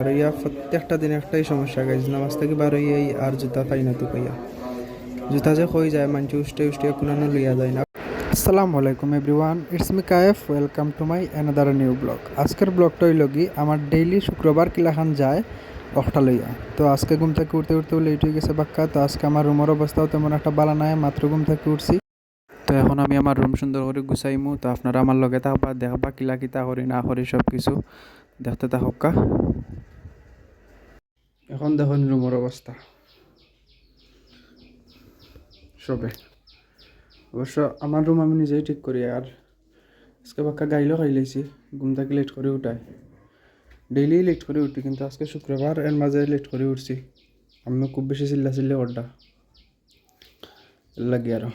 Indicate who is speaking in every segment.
Speaker 1: আর ইয়া প্রত্যেকটা দিন একটাই সমস্যা গাইজ, নামাজ থেকে বার হইয়াই আর জুতা পাই না তো পাইয়া। জুতা যে হয়ে যায় মানুষ উষ্টে উষ্টে কোনানো লইয়া যায় না। আসসালামু আলাইকুম everyone, it's me Kaif, welcome to my another new blog. আজকের ব্লগটা হইল কি আমার ডেইলি শুক্রবার কিলাখান যায় অখটা লইয়া। তো আজকে ঘুম থেকে উঠতে উঠতে লেট হয়ে গেছে বাক্কা। তো আজকে আমার রুমের অবস্থাও তেমন একটা বালা নাই, মাত্র ঘুম থেকে উঠছি। তো এখন আমি আমার রুম সুন্দর করে গুছাইমু। তো আপনারা আমার লগে থাকবা, দেখবা কিলা কিতা করি না করি সব কিছু দেখতে থাকা। এখন দেখুন রুমের অবস্থা সবে। অবশ্য আমার রুম আমি নিজেই ঠিক করি, আর আজকে বাক্কা গাইলেও খাই লাইছি। ঘুম থেকে লেট করে উঠায়, ডেইলি লেট করে উঠি, কিন্তু আজকে শুক্রবার এর মাঝে লেট করে উঠছি। আমি খুব বেশি চিল্লা করডা লাগে আরো।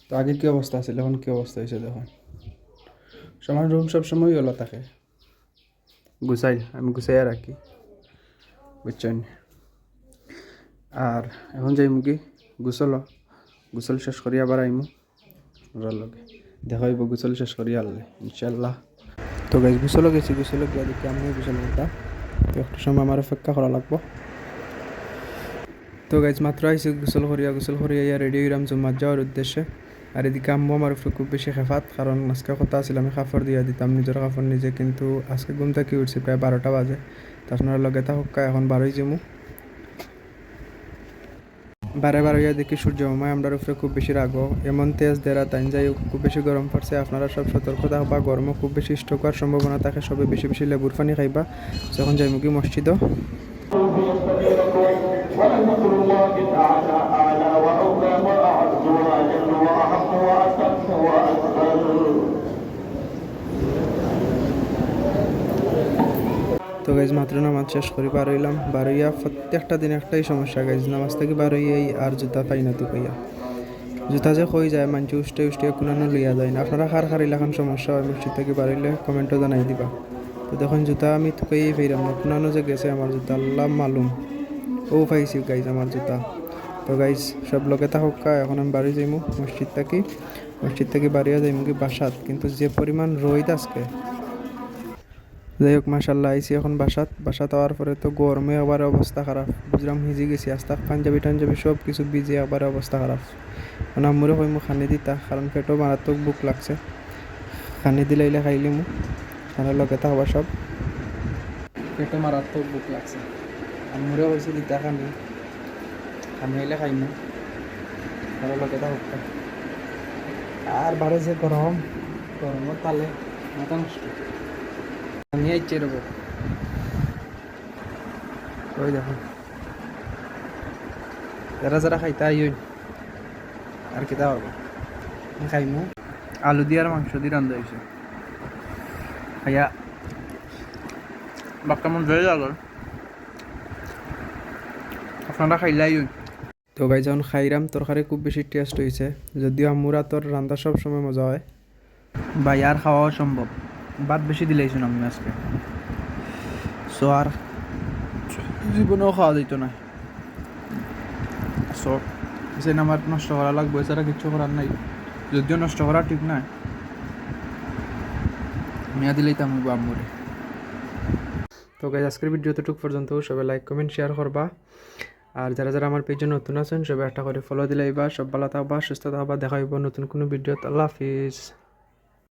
Speaker 1: তো আগে কী অবস্থা আছিল, এখন কী অবস্থা হয়েছে দেখুন। আমার রুম সবসময় ওলা থাকে, গুছাই আমি গুছাইয়া রাখি, বুঝছেন। আর এখন যাইমু কি গোসল শেষ করি আবার আইমু ওরার লগে দেখা হইব গোসল শেষ করি আনলে ইনশাল্লাহ। তো গাইজ গোসলও গেছি, গোসলে গিয়া দেখি আমি গোসল করতাম। তো একটু সময় আমার অপেক্ষা করা লাগবো। তো গাইজ মাত্র আইসি গোসল করিয়া ইয়া রেডি হইলাম জুম্মাত যাওয়ার উদ্দেশ্যে। আর এদিকে আম্মু আমার উপরে খুব বেশি খেফাত, কারণ আজকে কথা ছিল আমি কাপড় দিয়া দিতাম নিজের কাপড় নিজে, কিন্তু আজকে ঘুম থেকে উঠছি প্রায় 12টা বাজে। তো আপনার লগে তা হক্কা এখন বারোই যামু। বারে হইয়া দেখি সূর্য মামায় আমরার উপরে খুব বেশি রাগো, এমন তেজ দেরা তাই যাই খুব বেশি গরম পড়ছে। আপনারা সব সতর্ক থাকবা, গরমও খুব বেশি স্ট্রোক হওয়ার সম্ভাবনা থাকে, সবে বেশি বেশি লেবুর পানি খাইবা। যখন যাইমু কি মসজিদও। তো গাইজ মাত্র নামাজ শেষ করি বার হইলাম। বার হইয়া প্রত্যেকটা দিন একটাই সমস্যা গাইজ, নামাজ থেকে বার হইয়াই আর জুতা পাই না তো পাইয়া। জুতা যে হয়ে যায় মানুষ উষ্টে উষ্টে কোনানো লইয়া যায় না। আপনারা খার এলাকান সমস্যা হয় মসজিদ থেকে বার হইলে কমেন্টও জানাই দিবা। তো দেখুন জুতা আমি থুকাইয়েই ফেরাম না, কোনানো যে গেছে আমার জুতা আল্লাহ মালুম। ও পাইছি গাইজ আমার জুতা। তো গাইজ সব লগে থাকা, এখন আমি বাড়ি যাইমু মসজিদ থেকে বাড়িয়া যাইমু কি বাসাত, কিন্তু যে পরিমাণ রোদ আজকে। যাই হোক মাশাল্লাহ আইসি এখন বাসাত হওয়ার পরে তো গরমে আবার অবস্থা খারাপ, বুঝলাম ভিজে গেছি আস্তা, পাঞ্জাবি টাঞ্জাবি সব কিছু ভিজে আবার অবস্থা খারাপ। মানে আম্মুরে কইমু খানি দিতা, কারণ পেটও মারাত্মক বুক লাগছে। খানি দিলাইলে খাইলি মু খানার লগে থাকবা সব, পেটও মারাত্মক বুক লাগছে। আম্মুরে কইছি দিতা খানি আইলে খাইমু খানার লগে থাকবা। আর বারে যে গরমের তালে মাথা নষ্ট। আমি আইছে রব ওই দেখুন যারা খাইতে আইন আর কিতা হবে খাইমু। আলু দিয়ে আর মাংস দিয়ে রান্ধা হয়েছে, খাইয়া বাক্কা মন ধরে গেল। আপনারা খাইলাই। তো ভাই যখন খাইরাম তরকারি খুব বেশি টেস্ট হয়েছে, যদিও আম্মুরা তোর রান্না সব সময় মজা হয় ভাই, আর খাওয়াও সম্ভব। ভাত বেশি দিলাইছেন আমি আজকে, সো আর জীবনেও খাওয়া যেত না। সো সে আমার নষ্ট করা লাগবে, এছাড়া কিচ্ছু করার নাই। যদিও নষ্ট করা ঠিক নয়, মিয়া দিলেই তো আমি আম্মুরে। তো গাইজ আজকের ভিডিও এতটুকু পর্যন্ত, সবাই লাইক কমেন্ট শেয়ার করবা। আর যারা আমার পেজে নতুন আছেন সবাই একটা করে ফলো দিলাইবা। সব ভালো থাকবা, সুস্থ থাকবা, দেখা হইব নতুন কোনো ভিডিও। আল্লাহ হাফিজ।